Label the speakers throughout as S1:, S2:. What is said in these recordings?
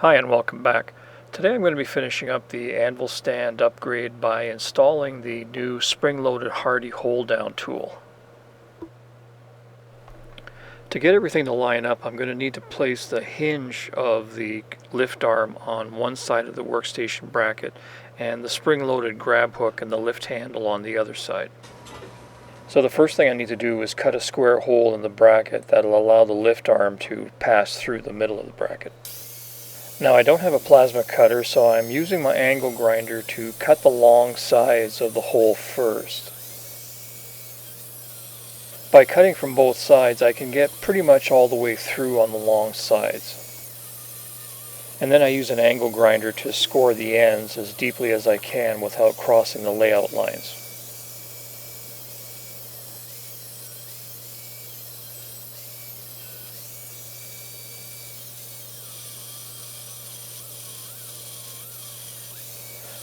S1: Hi and welcome back. Today I'm going to be finishing up the anvil stand upgrade by installing the new spring-loaded Hardy hold-down tool. To get everything to line up, I'm going to need to place the hinge of the lift arm on one side of the workstation bracket and the spring-loaded grab hook and the lift handle on the other side. So the first thing I need to do is cut a square hole in the bracket that'll allow the lift arm to pass through the middle of the bracket. Now I don't have a plasma cutter, so I'm using my angle grinder to cut the long sides of the hole first. By cutting from both sides, I can get pretty much all the way through on the long sides. And then I use an angle grinder to score the ends as deeply as I can without crossing the layout lines.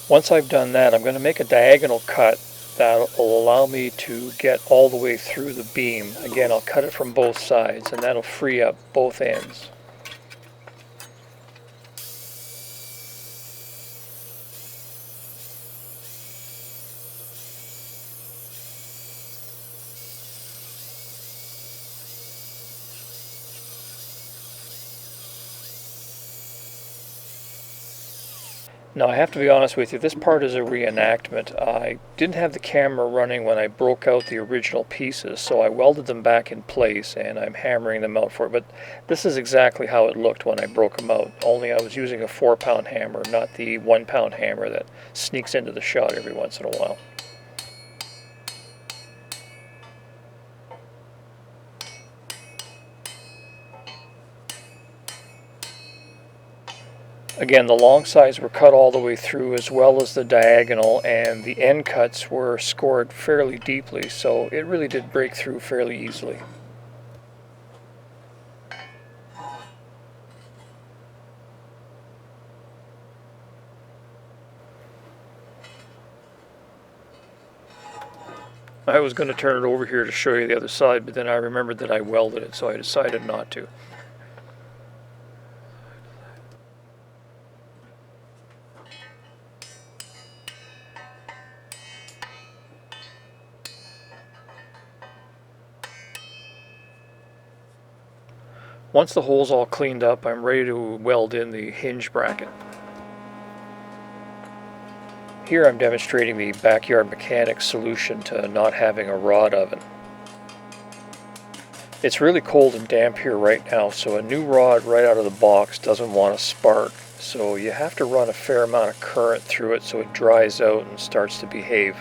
S1: Once I've done that, I'm going to make a diagonal cut that will allow me to get all the way through the beam. Again, I'll cut it from both sides, and that'll free up both ends. Now I have to be honest with you, this part is a reenactment. I didn't have the camera running when I broke out the original pieces, so I welded them back in place and I'm hammering them out for it. But this is exactly how it looked when I broke them out, only I was using a 4-pound hammer, not the 1-pound hammer that sneaks into the shot every once in a while. Again, the long sides were cut all the way through as well as the diagonal, and the end cuts were scored fairly deeply, so it really did break through fairly easily. I was going to turn it over here to show you the other side, but then I remembered that I welded it, so I decided not to. Once the hole's all cleaned up, I'm ready to weld in the hinge bracket. Here I'm demonstrating the backyard mechanics solution to not having a rod oven. It's really cold and damp here right now, so a new rod right out of the box doesn't want to spark. So you have to run a fair amount of current through it so it dries out and starts to behave.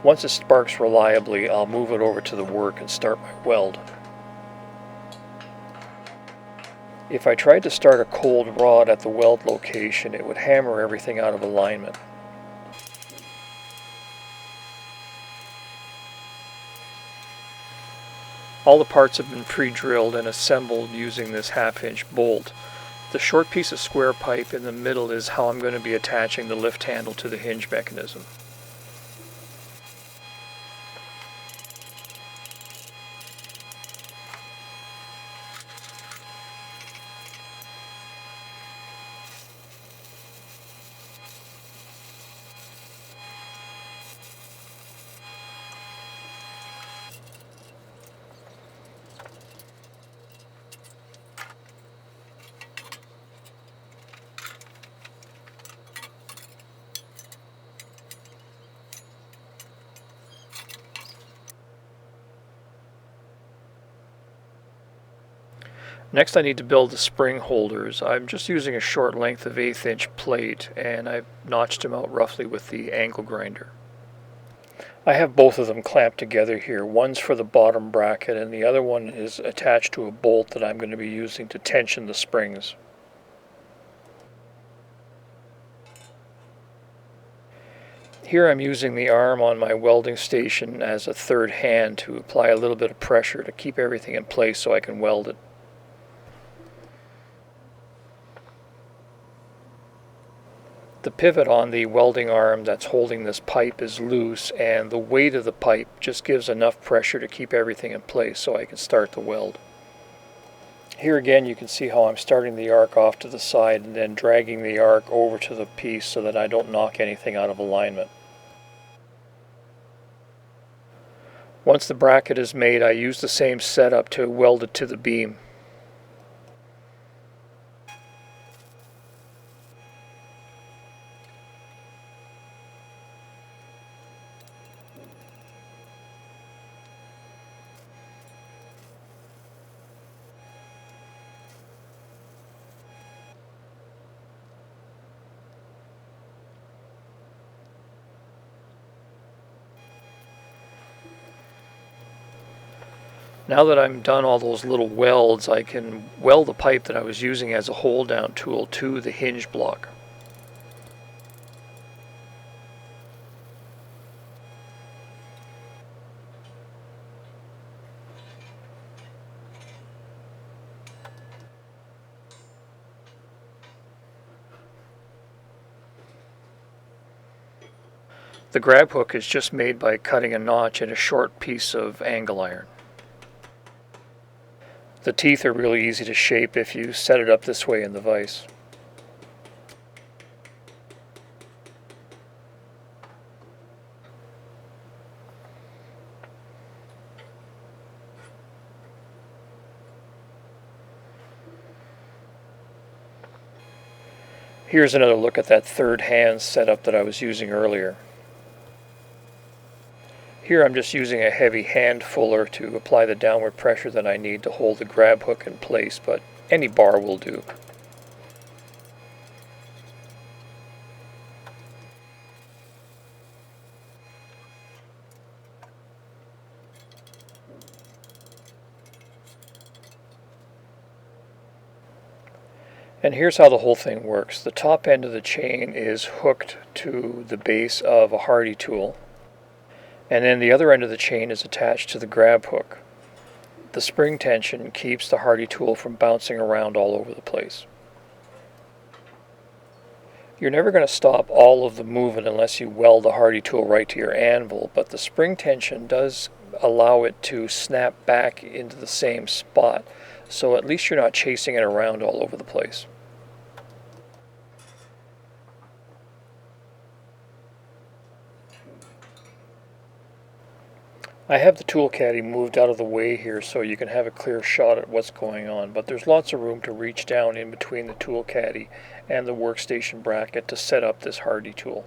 S1: Once it sparks reliably, I'll move it over to the work and start my weld. If I tried to start a cold rod at the weld location, it would hammer everything out of alignment. All the parts have been pre-drilled and assembled using this 1/2-inch bolt. The short piece of square pipe in the middle is how I'm going to be attaching the lift handle to the hinge mechanism. Next I need to build the spring holders. I'm just using a short length of 1/8-inch plate, and I've notched them out roughly with the angle grinder. I have both of them clamped together here. One's for the bottom bracket and the other one is attached to a bolt that I'm going to be using to tension the springs. Here I'm using the arm on my welding station as a third hand to apply a little bit of pressure to keep everything in place so I can weld it. The pivot on the welding arm that's holding this pipe is loose, and the weight of the pipe just gives enough pressure to keep everything in place so I can start the weld. Here again you can see how I'm starting the arc off to the side and then dragging the arc over to the piece so that I don't knock anything out of alignment. Once the bracket is made, I use the same setup to weld it to the beam. Now that I'm done all those little welds, I can weld the pipe that I was using as a hold down tool to the hinge block. The grab hook is just made by cutting a notch in a short piece of angle iron. The teeth are really easy to shape if you set it up this way in the vise. Here's another look at that third hand setup that I was using earlier. Here I'm just using a heavy hand fuller to apply the downward pressure that I need to hold the grab hook in place, but any bar will do. And here's how the whole thing works. The top end of the chain is hooked to the base of a Hardy tool, and then the other end of the chain is attached to the grab hook. The spring tension keeps the Hardy tool from bouncing around all over the place. You're never going to stop all of the movement unless you weld the Hardy tool right to your anvil, but the spring tension does allow it to snap back into the same spot, so at least you're not chasing it around all over the place. I have the tool caddy moved out of the way here so you can have a clear shot at what's going on, but there's lots of room to reach down in between the tool caddy and the workstation bracket to set up this Hardy tool.